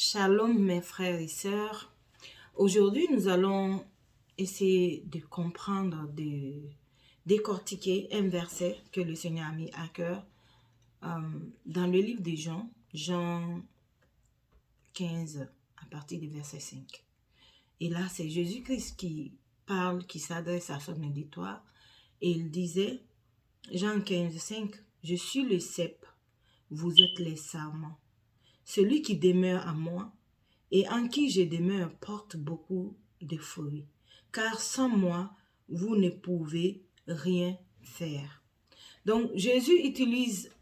Shalom mes frères et sœurs. Aujourd'hui, nous allons essayer de comprendre, de décortiquer un verset que le Seigneur a mis à cœur dans le livre de Jean, Jean 15, à partir du verset 5. Et là, c'est Jésus-Christ qui parle, qui s'adresse à son auditoire. Et il disait, Jean 15, 5, « Je suis le cep, vous êtes les sarments. Celui qui demeure à moi et en qui je demeure porte beaucoup de fruits, car sans moi, vous ne pouvez rien faire. » Donc, Jésus utilise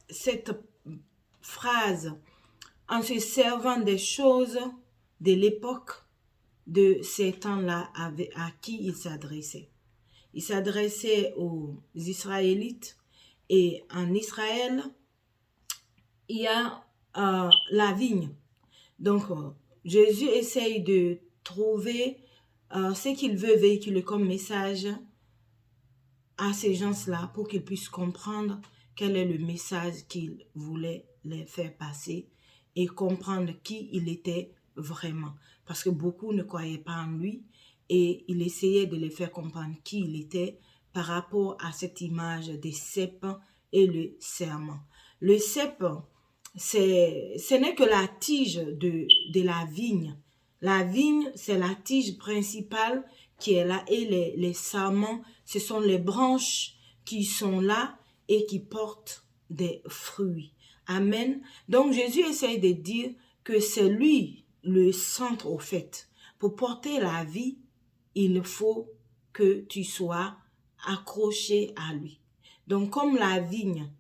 cette phrase en se servant des choses de l'époque de ces temps-là à qui il s'adressait. Il s'adressait aux Israélites et en Israël, il y a la vigne. Donc, Jésus essaye de trouver ce qu'il veut véhiculer comme message à ces gens-là pour qu'ils puissent comprendre quel est le message qu'il voulait les faire passer et comprendre qui il était vraiment. Parce que beaucoup ne croyaient pas en lui et il essayait de les faire comprendre qui il était par rapport à cette image des cèpes et le serment. Le cep, ce n'est que la tige de la vigne. La vigne, c'est la tige principale qui est là et les sarments, ce sont les branches qui sont là et qui portent des fruits. Amen. Donc Jésus essaie de dire que c'est lui le centre au fait. Pour porter la vie, il faut que tu sois accroché à lui. Donc comme la vigne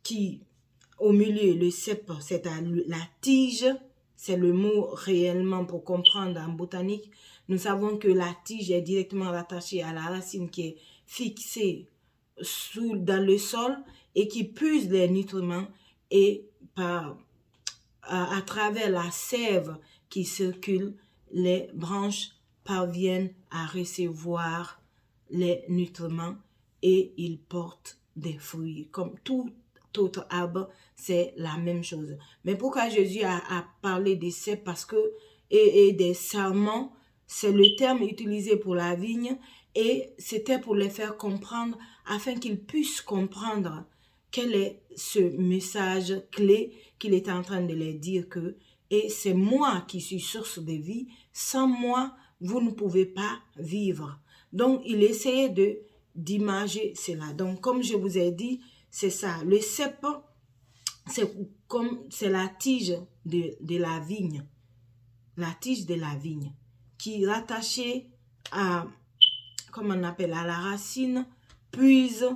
qui au milieu, le cep, c'est la tige, c'est le mot réellement pour comprendre en botanique. Nous savons que la tige est directement rattachée à la racine qui est fixée dans le sol et qui puise les nutriments et à travers la sève qui circule, les branches parviennent à recevoir les nutriments et ils portent des fruits. Comme tout autre arbre, c'est la même chose. Mais pourquoi Jésus a parlé des cèpes? Parce que, et des sarments, c'est le terme utilisé pour la vigne et c'était pour les faire comprendre afin qu'ils puissent comprendre quel est ce message clé qu'il est en train de leur dire que et c'est moi qui suis source de vie, sans moi, vous ne pouvez pas vivre. Donc, il essayait d'imager cela. Donc, comme je vous ai dit, c'est ça. Le cep, c'est la tige de la vigne. La tige de la vigne qui, rattachée à, comme on appelle, à la racine, puise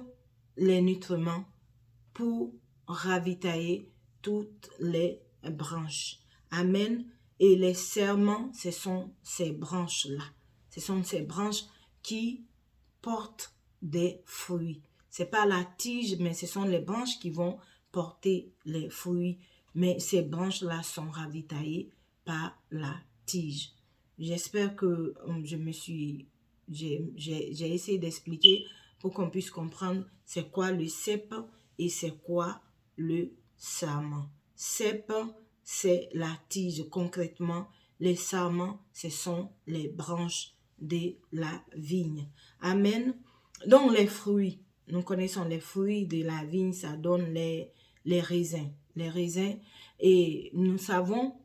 les nutriments pour ravitailler toutes les branches. Amen. Et les serments, ce sont ces branches-là. Ce sont ces branches qui portent des fruits. C'est pas la tige, mais ce sont les branches qui vont porter les fruits. Mais ces branches-là sont ravitaillées par la tige. J'espère que j'ai essayé d'expliquer pour qu'on puisse comprendre c'est quoi le cep et c'est quoi le sarment. Cep, c'est la tige concrètement. Les sarments, ce sont les branches de la vigne. Amen. Donc les fruits, nous connaissons les fruits de la vigne, ça donne les raisins. Les raisins, et nous savons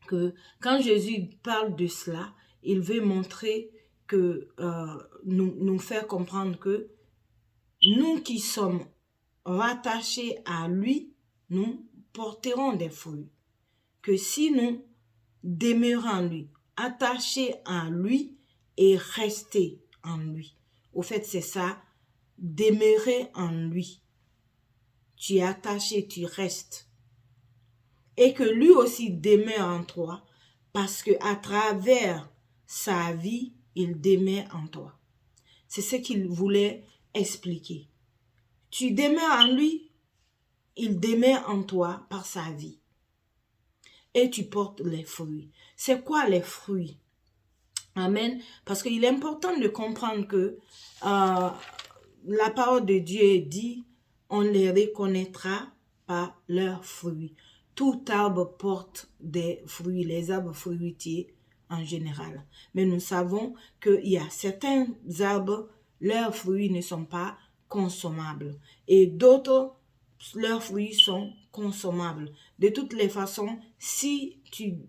que quand Jésus parle de cela, il veut montrer que, nous faire comprendre que nous qui sommes rattachés à lui, nous porterons des fruits. Que si nous demeurons en lui, attachés à lui et restés en lui. Au fait, c'est ça, demeurer en lui. Tu es attaché, tu restes. Et que lui aussi demeure en toi parce que à travers sa vie, il demeure en toi. C'est ce qu'il voulait expliquer. Tu demeures en lui, il demeure en toi par sa vie. Et tu portes les fruits. C'est quoi les fruits? Amen. Parce qu'il est important de comprendre que la parole de Dieu dit, on les reconnaîtra par leurs fruits. tout arbre porte des fruits, les arbres fruitiers en général. Mais nous savons qu'il y a certains arbres, leurs fruits ne sont pas consommables. Et d'autres, leurs fruits sont consommables. De toutes les façons, si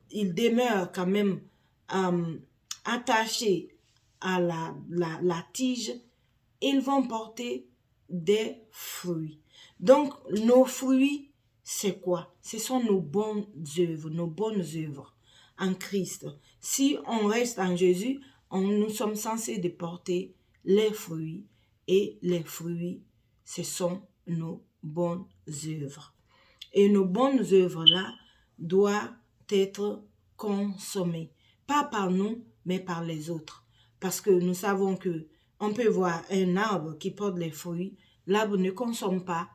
ils demeurent quand même attachés à la tige, ils vont porter des fruits. Donc, nos fruits, c'est quoi? Ce sont nos bonnes œuvres en Christ. Si on reste en Jésus, nous sommes censés de porter les fruits, et les fruits, ce sont nos bonnes œuvres. Et nos bonnes œuvres-là doivent être consommées, pas par nous, mais par les autres. Parce que nous savons que on peut voir un arbre qui porte les fruits, l'arbre ne consomme pas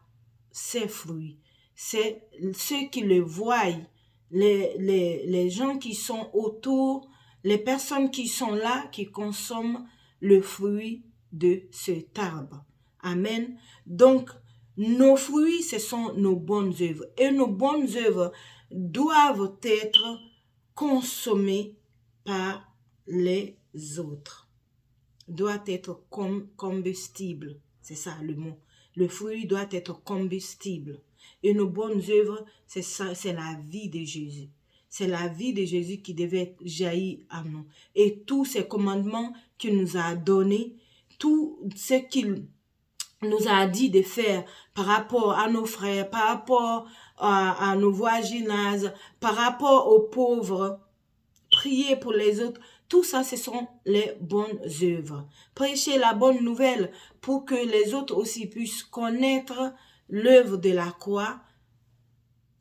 ses fruits. C'est ceux qui le voient, les gens qui sont autour, les personnes qui sont là, qui consomment le fruit de cet arbre. Amen. Donc, nos fruits, ce sont nos bonnes œuvres. Et nos bonnes œuvres doivent être consommées par les autres. Doit être combustible. C'est ça le mot. Le fruit doit être combustible. Et nos bonnes œuvres, c'est ça, c'est la vie de Jésus. C'est la vie de Jésus qui devait jaillir à nous. Et tous ces commandements qu'il nous a donnés, tout ce qu'il nous a dit de faire par rapport à nos frères, par rapport à nos voisinages, par rapport aux pauvres, prier pour les autres, tout ça, ce sont les bonnes œuvres. Prêcher la bonne nouvelle pour que les autres aussi puissent connaître l'œuvre de la croix.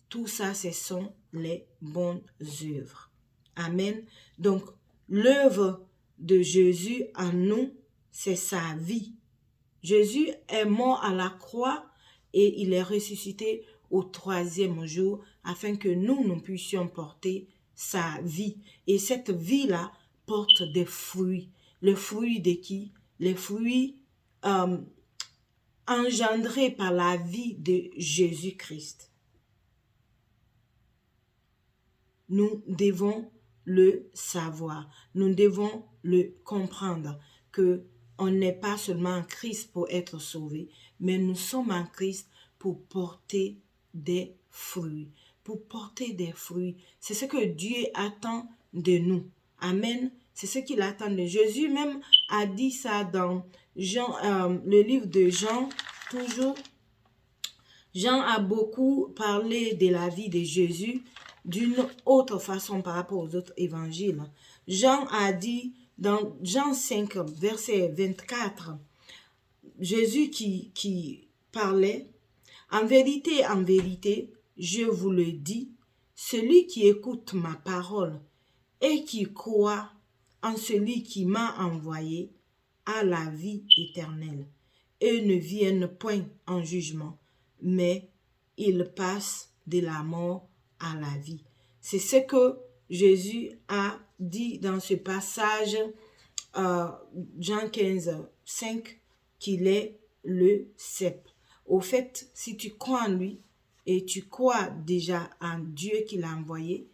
Tout ça, ce sont les bonnes œuvres. Amen. Donc, l'œuvre de Jésus en nous, c'est sa vie. Jésus est mort à la croix et il est ressuscité au 3e jour afin que nous puissions porter sa vie. Et cette vie-là porte des fruits. Le fruit de qui? Les fruits engendrés par la vie de Jésus-Christ. Nous devons le savoir. Nous devons le comprendre que on n'est pas seulement en Christ pour être sauvé, mais nous sommes en Christ pour porter des fruits. Pour porter des fruits. C'est ce que Dieu attend de nous. Amen. C'est ce qu'il attend de nous. Jésus même a dit ça dans Jean, le livre de Jean, toujours. Jean a beaucoup parlé de la vie de Jésus d'une autre façon par rapport aux autres évangiles. Jean a dit dans Jean 5, verset 24, Jésus qui parlait, « En vérité, je vous le dis, celui qui écoute ma parole et qui croit en celui qui m'a envoyé a la vie éternelle et ne vienne point en jugement, mais il passe de la mort à la vie. » C'est ce que Jésus a dit dans ce passage, Jean 15, 5, qu'il est le cep. Au fait, si tu crois en lui et tu crois déjà en Dieu qui l'a envoyé,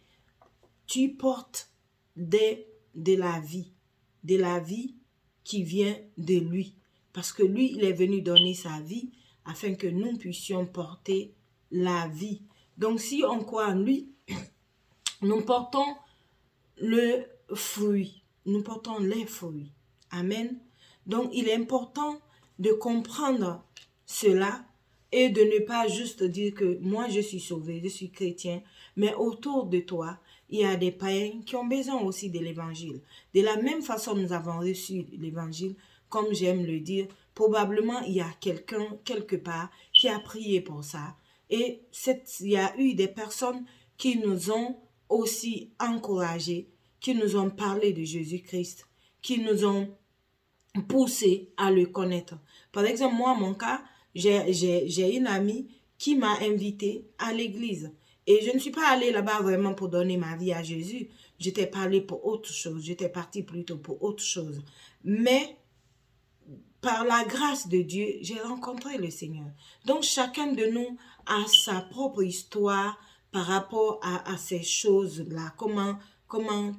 tu portes de la vie qui vient de lui. Parce que lui, il est venu donner sa vie afin que nous puissions porter la vie. Donc, si on croit en lui, nous portons le fruit. Nous portons les fruits. Amen. Donc, il est important de comprendre cela et de ne pas juste dire que moi, je suis sauvé, je suis chrétien, mais autour de toi, il y a des païens qui ont besoin aussi de l'évangile. De la même façon, nous avons reçu l'évangile, comme j'aime le dire, probablement il y a quelqu'un quelque part qui a prié pour ça. Et il y a eu des personnes qui nous ont aussi encouragés, qui nous ont parlé de Jésus-Christ, qui nous ont poussés à le connaître. Par exemple, moi, mon cas, j'ai une amie qui m'a invitée à l'église. Et je ne suis pas allée là-bas vraiment pour donner ma vie à Jésus. J'étais pas allée pour autre chose. J'étais partie plutôt pour autre chose. Mais par la grâce de Dieu, j'ai rencontré le Seigneur. Donc, chacun de nous a sa propre histoire par rapport à ces choses-là, comment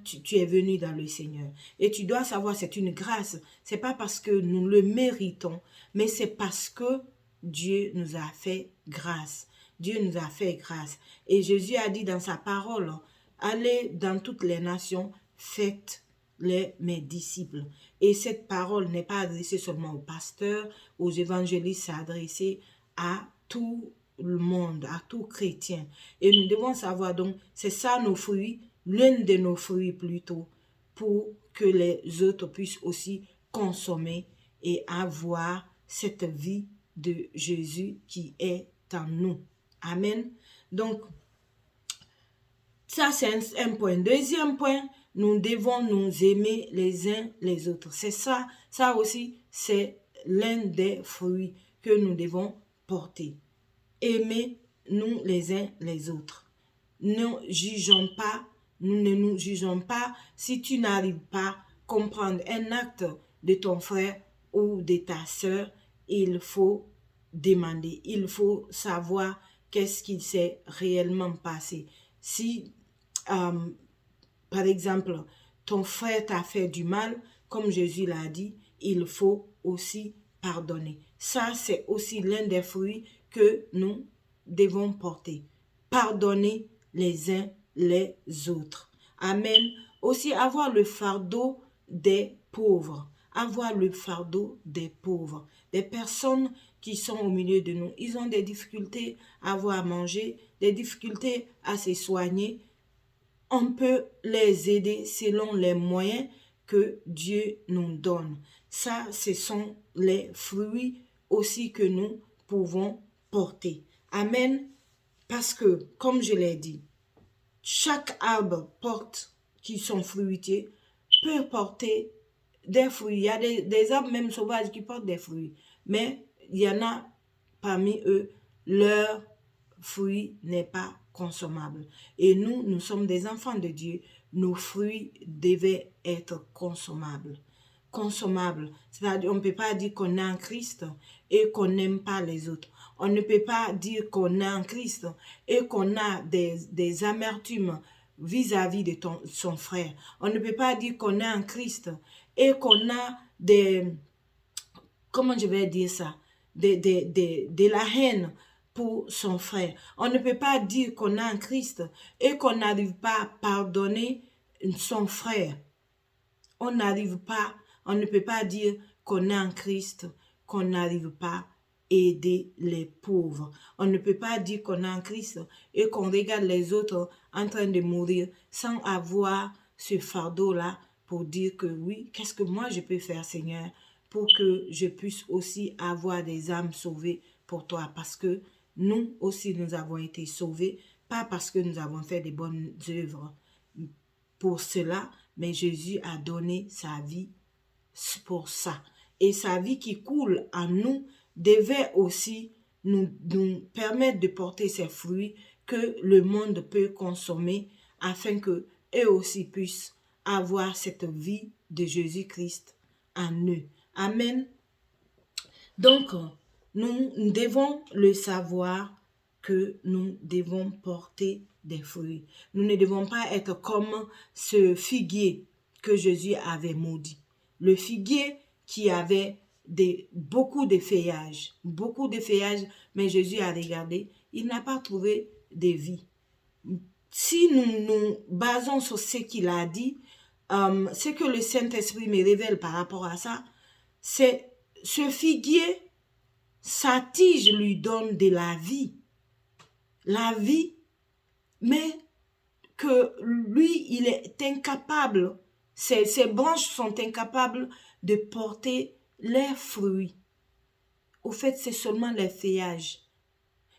tu es venu dans le Seigneur. Et tu dois savoir, c'est une grâce. C'est pas parce que nous le méritons, mais c'est parce que Dieu nous a fait grâce. Dieu nous a fait grâce. Et Jésus a dit dans sa parole, allez dans toutes les nations, faites-les mes disciples. Et cette parole n'est pas adressée seulement aux pasteurs, aux évangélistes, c'est adressé à tout le monde, à tout chrétien. Et nous devons savoir donc, c'est ça nos fruits, l'un de nos fruits plutôt, pour que les autres puissent aussi consommer et avoir cette vie de Jésus qui est en nous. Amen. Donc, ça c'est un point. Deuxième point, nous devons nous aimer les uns les autres. C'est ça aussi, c'est l'un des fruits que nous devons porter. Aimez-nous les uns les autres. Ne jugeons pas, nous ne nous jugeons pas si tu n'arrives pas à comprendre un acte de ton frère ou de ta sœur. Il faut demander, il faut savoir qu'est-ce qui s'est réellement passé. Si, par exemple, ton frère t'a fait du mal, comme Jésus l'a dit, il faut aussi pardonner. Ça, c'est aussi l'un des fruits que nous devons porter. Pardonner les uns les autres. Amen. Aussi avoir le fardeau des pauvres. Avoir le fardeau des pauvres. Des personnes qui sont au milieu de nous. Ils ont des difficultés à avoir à manger, des difficultés à se soigner. On peut les aider selon les moyens que Dieu nous donne. Ça, ce sont les fruits aussi que nous pouvons porter. Amen. Parce que, comme je l'ai dit, chaque arbre qui sont fruitiers peut porter des fruits. Il y a des arbres même sauvages qui portent des fruits. Mais il y en a parmi eux, leur fruit n'est pas consommable. Et nous sommes des enfants de Dieu. Nos fruits devaient être consommables. Consommables. C'est-à-dire, on ne peut pas dire qu'on est en Christ et qu'on n'aime pas les autres. On ne peut pas dire qu'on est en Christ et qu'on a des amertumes vis-à-vis de son frère. On ne peut pas dire qu'on est en Christ et qu'on a comment je vais dire ça, de la haine pour son frère. On ne peut pas dire qu'on est en Christ et qu'on n'arrive pas à pardonner son frère. On ne peut pas dire qu'on est en Christ, qu'on n'arrive pas à aider les pauvres. On ne peut pas dire qu'on est en Christ et qu'on regarde les autres en train de mourir sans avoir ce fardeau-là pour dire que oui, qu'est-ce que moi je peux faire, Seigneur, pour que je puisse aussi avoir des âmes sauvées pour toi. Parce que nous aussi, nous avons été sauvés, pas parce que nous avons fait des bonnes œuvres pour cela, mais Jésus a donné sa vie pour ça. Et sa vie qui coule en nous devait aussi nous permettre de porter ces fruits que le monde peut consommer afin que eux aussi puissent avoir cette vie de Jésus-Christ en eux. Amen. Donc, nous devons le savoir que nous devons porter des fruits. Nous ne devons pas être comme ce figuier que Jésus avait maudit. Le figuier qui avait beaucoup de feuillages, mais Jésus a regardé, il n'a pas trouvé de vie. Si nous nous basons sur ce qu'il a dit, ce que le Saint-Esprit me révèle par rapport à ça, c'est ce figuier, sa tige lui donne de la vie. La vie, mais que lui, il est incapable, ses branches sont incapables de porter les fruits. Au fait, c'est seulement les feuillages.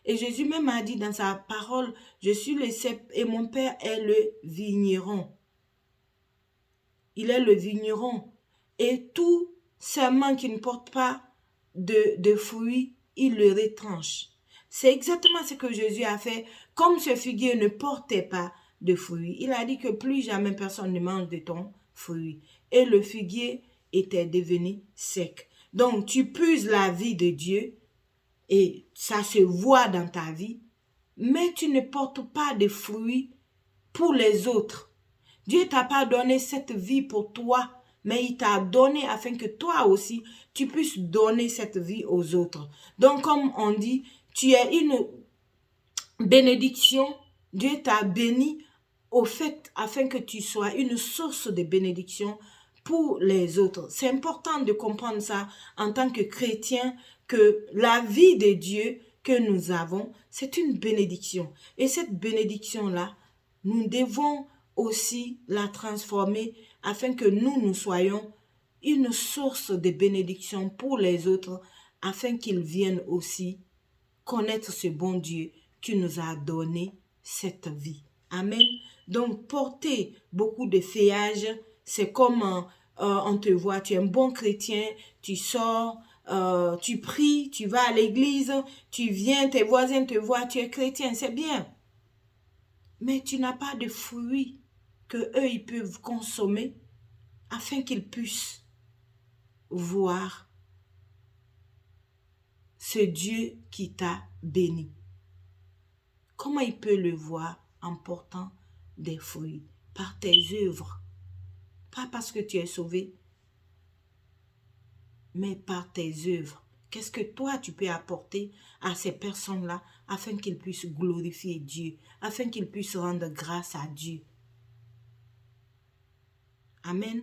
Et Jésus même a dit dans sa parole, je suis le cep et mon Père est le vigneron. Il est le vigneron. Et tout serment qui ne porte pas de fruits, il le retranche. C'est exactement ce que Jésus a fait. Comme ce figuier ne portait pas de fruits, il a dit que plus jamais personne ne mange de ton fruit. Et le figuier était devenu sec. Donc, tu puises la vie de Dieu et ça se voit dans ta vie, mais tu ne portes pas de fruits pour les autres. Dieu t'a pas donné cette vie pour toi, mais il t'a donné afin que toi aussi, tu puisses donner cette vie aux autres. Donc, comme on dit, tu es une bénédiction. Dieu t'a béni au fait afin que tu sois une source de bénédiction pour les autres. C'est important de comprendre ça en tant que chrétien, que la vie de Dieu que nous avons, c'est une bénédiction. Et cette bénédiction-là, nous devons aussi la transformer afin que nous soyons une source de bénédiction pour les autres, afin qu'ils viennent aussi connaître ce bon Dieu qui nous a donné cette vie. Amen. Donc, porter beaucoup de feuillage, c'est comme on te voit, tu es un bon chrétien, tu sors, tu pries, tu vas à l'église, tu viens, tes voisins te voient, tu es chrétien, c'est bien. Mais tu n'as pas de fruits que eux ils peuvent consommer afin qu'ils puissent voir ce Dieu qui t'a béni. Comment il peut le voir en portant des fruits? Par tes œuvres. Pas parce que tu es sauvé, mais par tes œuvres. Qu'est-ce que toi tu peux apporter à ces personnes-là afin qu'ils puissent glorifier Dieu, afin qu'ils puissent rendre grâce à Dieu? Amen.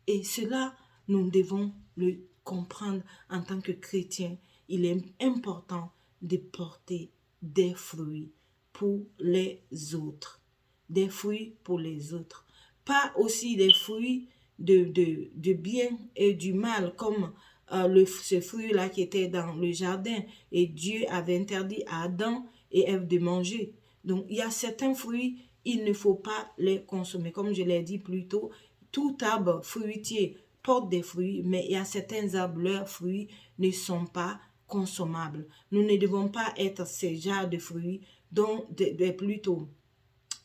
Et cela, nous devons le comprendre en tant que chrétiens. Il est important de porter des fruits pour les autres. Des fruits pour les autres. Pas aussi des fruits de bien et du mal, comme ce fruit-là qui était dans le jardin. Et Dieu avait interdit à Adam et Ève de manger. Donc, il y a certains fruits, il ne faut pas les consommer. Comme je l'ai dit plus tôt, tout arbre fruitier porte des fruits, mais il y a certains arbres, leurs fruits ne sont pas consommables. Nous ne devons pas être ces genres de fruits, plutôt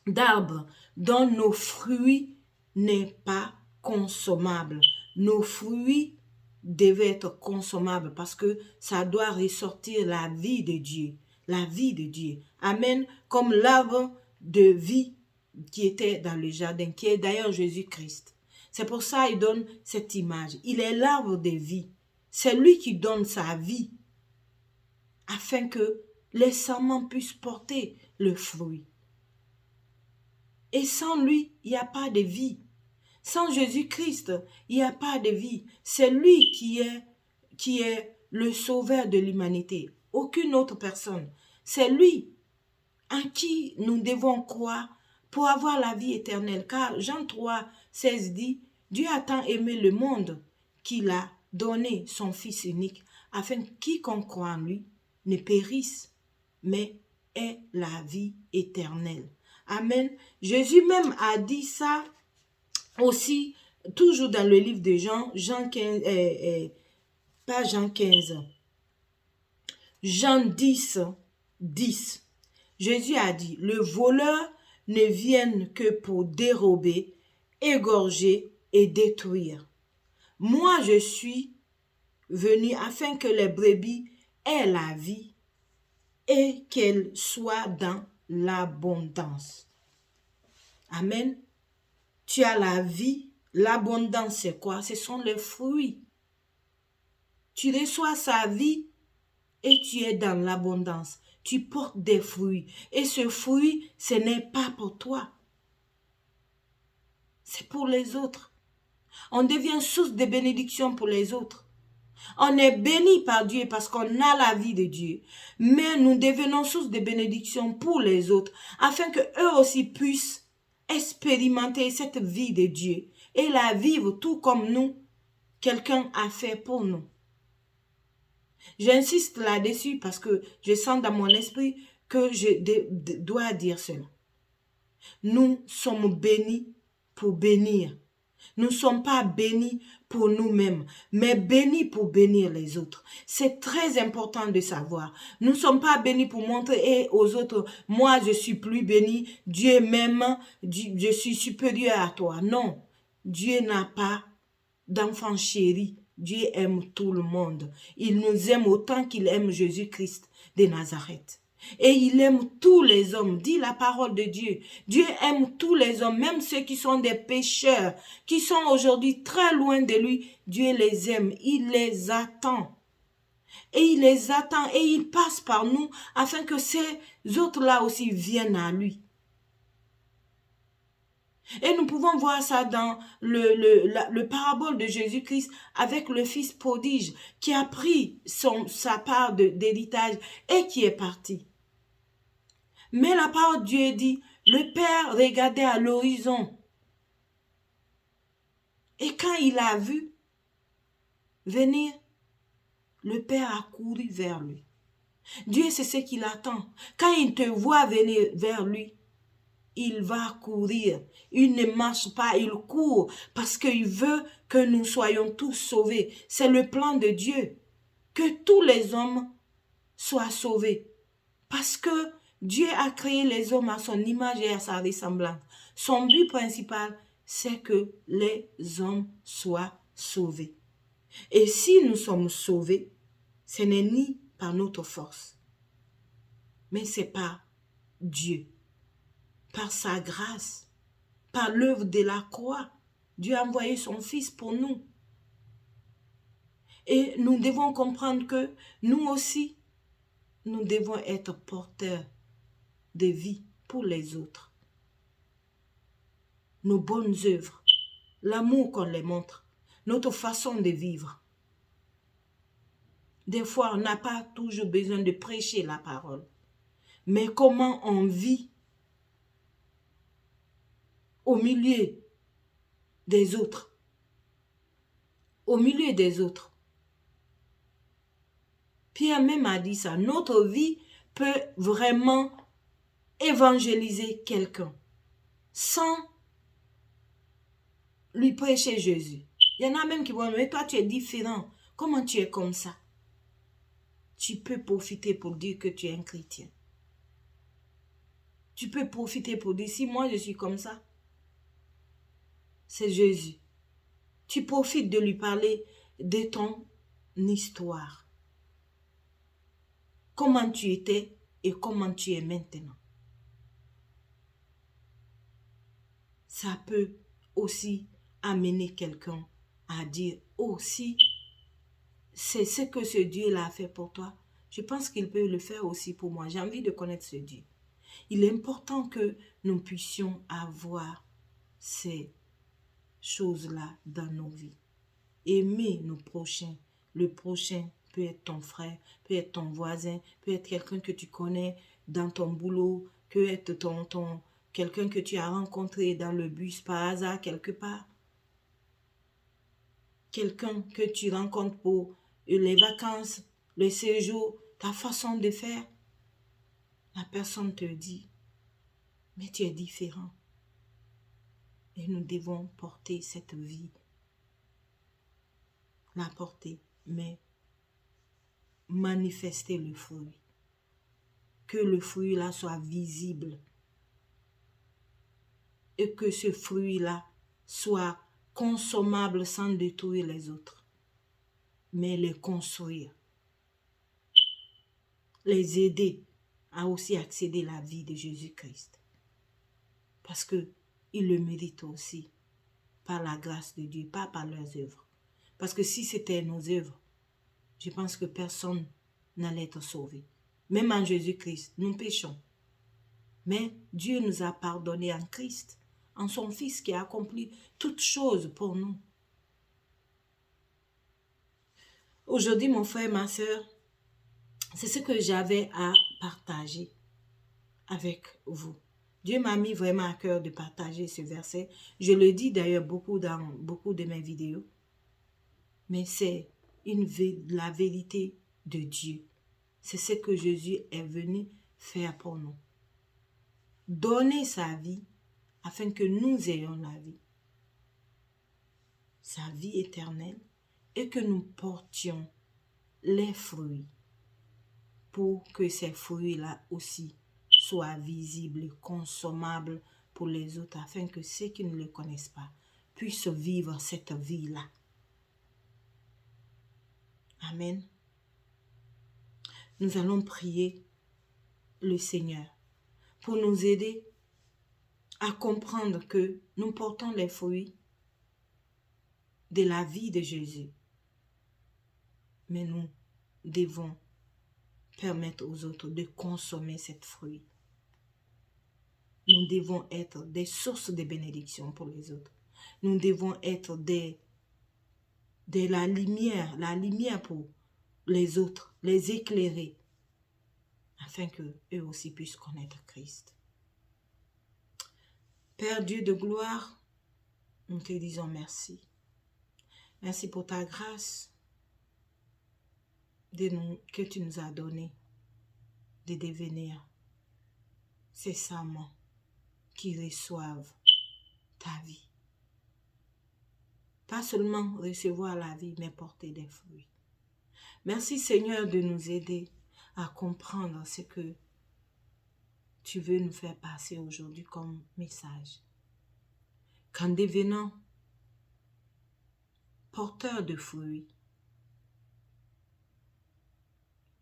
d'arbres dont nos fruits n'est pas consommable. Nos fruits devaient être consommables parce que ça doit ressortir la vie de Dieu. La vie de Dieu. Amen. Comme l'arbre de vie qui était dans le jardin, qui est d'ailleurs Jésus-Christ. C'est pour ça qu'il donne cette image. Il est l'arbre de vie. C'est lui qui donne sa vie afin que les serments puissent porter le fruit. Et sans lui, il n'y a pas de vie. Sans Jésus-Christ, il n'y a pas de vie. C'est lui qui est le sauveur de l'humanité. Aucune autre personne. C'est lui en qui nous devons croire pour avoir la vie éternelle. Car Jean 3, 16 dit, Dieu a tant aimé le monde qu'il a donné son Fils unique, afin que quiconque croit en lui ne périsse, mais ait la vie éternelle. Amen. Jésus même a dit ça aussi, toujours dans le livre de Jean 15, pas Jean 15, Jean 10, 10. Jésus a dit, le voleur ne vient que pour dérober, égorger et détruire. Moi, je suis venu afin que les brebis aient la vie et qu'elles soient dans l'abondance. Amen. Tu as la vie. L'abondance, c'est quoi? Ce sont les fruits. Tu reçois sa vie et tu es dans l'abondance. Tu portes des fruits. Et ce fruit, ce n'est pas pour toi. C'est pour les autres. On devient source de bénédiction pour les autres. On est béni par Dieu parce qu'on a la vie de Dieu. Mais nous devenons source de bénédiction pour les autres afin qu'eux aussi puissent expérimenter cette vie de Dieu et la vivre tout comme nous, quelqu'un a fait pour nous. J'insiste là-dessus parce que je sens dans mon esprit que je dois dire cela. Nous sommes bénis pour bénir. Nous ne sommes pas bénis pour nous-mêmes, mais bénis pour bénir les autres. C'est très important de savoir. Nous ne sommes pas bénis pour montrer aux autres, moi je suis plus béni, Dieu m'aime, je suis supérieur à toi. Non, Dieu n'a pas d'enfant chéri. Dieu aime tout le monde. Il nous aime autant qu'il aime Jésus-Christ de Nazareth. Et il aime tous les hommes, dit la parole de Dieu. Dieu aime tous les hommes, même ceux qui sont des pécheurs, qui sont aujourd'hui très loin de lui. Dieu les aime, il les attend. Et il les attend et il passe par nous afin que ces autres-là aussi viennent à lui. Et nous pouvons voir ça dans le parabole de Jésus-Christ avec le fils prodige qui a pris sa part d'héritage et qui est parti. Mais la parole de Dieu dit, le Père regardait à l'horizon. Et quand il a vu venir, le Père a couru vers lui. Dieu, c'est ce qu'il attend. Quand il te voit venir vers lui, il va courir. Il ne marche pas, il court parce qu'il veut que nous soyons tous sauvés. C'est le plan de Dieu. Que tous les hommes soient sauvés. Parce que Dieu a créé les hommes à son image et à sa ressemblance. Son but principal, c'est que les hommes soient sauvés. Et si nous sommes sauvés, ce n'est ni par notre force, mais c'est par Dieu, par sa grâce, par l'œuvre de la croix. Dieu a envoyé son Fils pour nous. Et nous devons comprendre que nous aussi, nous devons être porteurs de vie pour les autres. Nos bonnes œuvres, l'amour qu'on les montre, notre façon de vivre. Des fois, on n'a pas toujours besoin de prêcher la parole. Mais comment on vit au milieu des autres. Au milieu des autres. Pierre même a dit ça. Notre vie peut vraiment évangéliser quelqu'un sans lui prêcher Jésus. Il y en a même qui vont dire, mais toi tu es différent. Comment tu es comme ça? Tu peux profiter pour dire que tu es un chrétien. Tu peux profiter pour dire, si moi je suis comme ça, c'est Jésus. Tu profites de lui parler de ton histoire. Comment tu étais et comment tu es maintenant. Ça peut aussi amener quelqu'un à dire, oh si c'est ce que ce Dieu-là a fait pour toi, je pense qu'il peut le faire aussi pour moi. J'ai envie de connaître ce Dieu. Il est important que nous puissions avoir ces choses-là dans nos vies. Aimer nos prochains. Le prochain peut être ton frère, peut être ton voisin, peut être quelqu'un que tu connais dans ton boulot, peut être quelqu'un que tu as rencontré dans le bus par hasard quelque part. Quelqu'un que tu rencontres pour les vacances, le séjour, ta façon de faire. La personne te dit, mais tu es différent. Et nous devons porter cette vie. La porter, mais manifester le fruit. Que le fruit-là soit visible. Et que ce fruit-là soit consommable sans détruire les autres. Mais les construire. Les aider à aussi accéder à la vie de Jésus-Christ. Parce qu'ils le méritent aussi. Par la grâce de Dieu, pas par leurs œuvres. Parce que si c'était nos œuvres, je pense que personne n'allait être sauvé. Même en Jésus-Christ, nous péchons. Mais Dieu nous a pardonné en Christ, en son Fils qui a accompli toutes choses pour nous. Aujourd'hui, mon frère, ma soeur, c'est ce que j'avais à partager avec vous. Dieu m'a mis vraiment à cœur de partager ce verset. Je le dis d'ailleurs beaucoup dans beaucoup de mes vidéos. Mais c'est la vérité de Dieu. C'est ce que Jésus est venu faire pour nous. Donner sa vie afin que nous ayons la vie. Sa vie éternelle et que nous portions les fruits pour que ces fruits-là aussi soient visibles et consommables pour les autres afin que ceux qui ne le connaissent pas puissent vivre cette vie-là. Amen. Nous allons prier le Seigneur pour nous aider à comprendre que nous portons les fruits de la vie de Jésus. Mais nous devons permettre aux autres de consommer cette fruit. Nous devons être des sources de bénédiction pour les autres. Nous devons être la lumière pour les autres, les éclairer, afin qu'eux aussi puissent connaître Christ. Père Dieu de gloire, nous te disons merci. Merci pour ta grâce que tu nous as donnée de devenir ces serments qui reçoivent ta vie. Pas seulement recevoir la vie, mais porter des fruits. Merci Seigneur de nous aider à comprendre ce que tu veux nous faire passer aujourd'hui comme message. Qu'en devenant porteurs de fruits,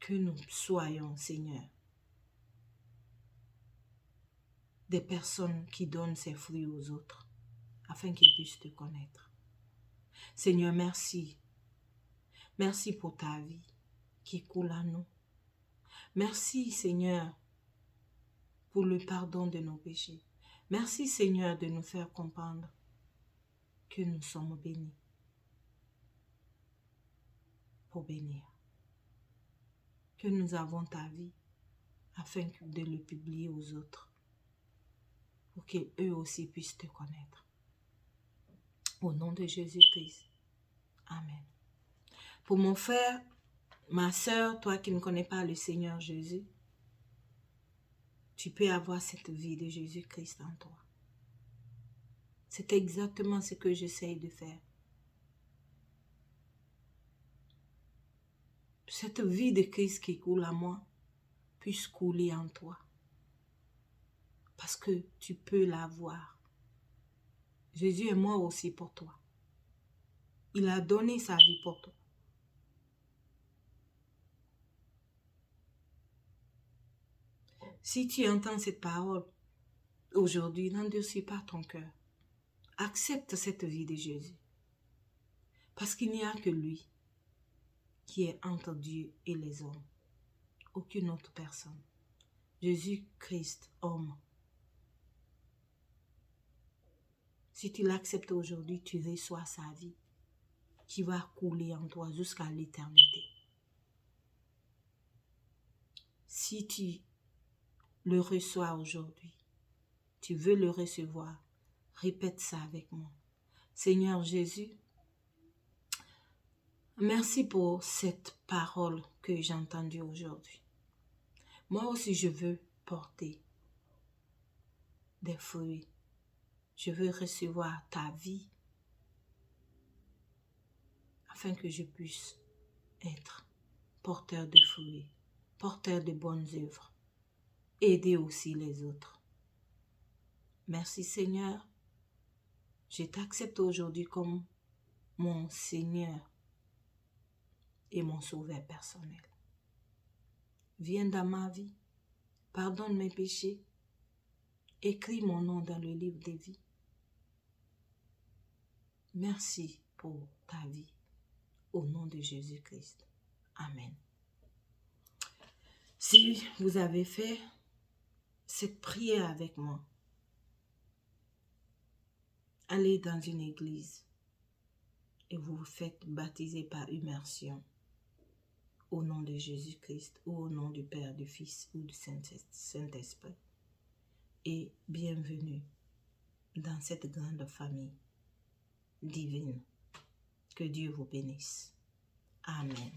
que nous soyons, Seigneur, des personnes qui donnent ces fruits aux autres, afin qu'ils puissent te connaître. Seigneur, merci. Merci pour ta vie qui coule à nous. Merci, Seigneur, pour le pardon de nos péchés. Merci, Seigneur, de nous faire comprendre que nous sommes bénis pour bénir. Que nous avons ta vie afin de le publier aux autres pour qu'eux aussi puissent te connaître. Au nom de Jésus-Christ. Amen. Pour mon frère, ma soeur, toi qui ne connais pas le Seigneur Jésus, tu peux avoir cette vie de Jésus-Christ en toi. C'est exactement ce que j'essaye de faire. Cette vie de Christ qui coule à moi puisse couler en toi. Parce que tu peux l'avoir. Jésus est mort aussi pour toi. Il a donné sa vie pour toi. Si tu entends cette parole aujourd'hui, n'endurcis pas ton cœur. Accepte cette vie de Jésus. Parce qu'il n'y a que lui qui est entre Dieu et les hommes. Aucune autre personne. Jésus-Christ, homme. Si tu l'acceptes aujourd'hui, tu reçois sa vie qui va couler en toi jusqu'à l'éternité. Si tu le reçois aujourd'hui, tu veux le recevoir, répète ça avec moi. Seigneur Jésus, merci pour cette parole que j'ai entendue aujourd'hui. Moi aussi, je veux porter des fruits. Je veux recevoir ta vie afin que je puisse être porteur de fruits, porteur de bonnes œuvres, aider aussi les autres. Merci Seigneur, je t'accepte aujourd'hui comme mon Seigneur et mon Sauveur personnel. Viens dans ma vie, pardonne mes péchés, écris mon nom dans le livre des vies. Merci pour ta vie, au nom de Jésus-Christ. Amen. Si vous avez fait cette prière avec moi, allez dans une église et vous vous faites baptiser par immersion au nom de Jésus-Christ ou au nom du Père, du Fils ou du Saint-Esprit. Et bienvenue dans cette grande famille divine. Que Dieu vous bénisse. Amen.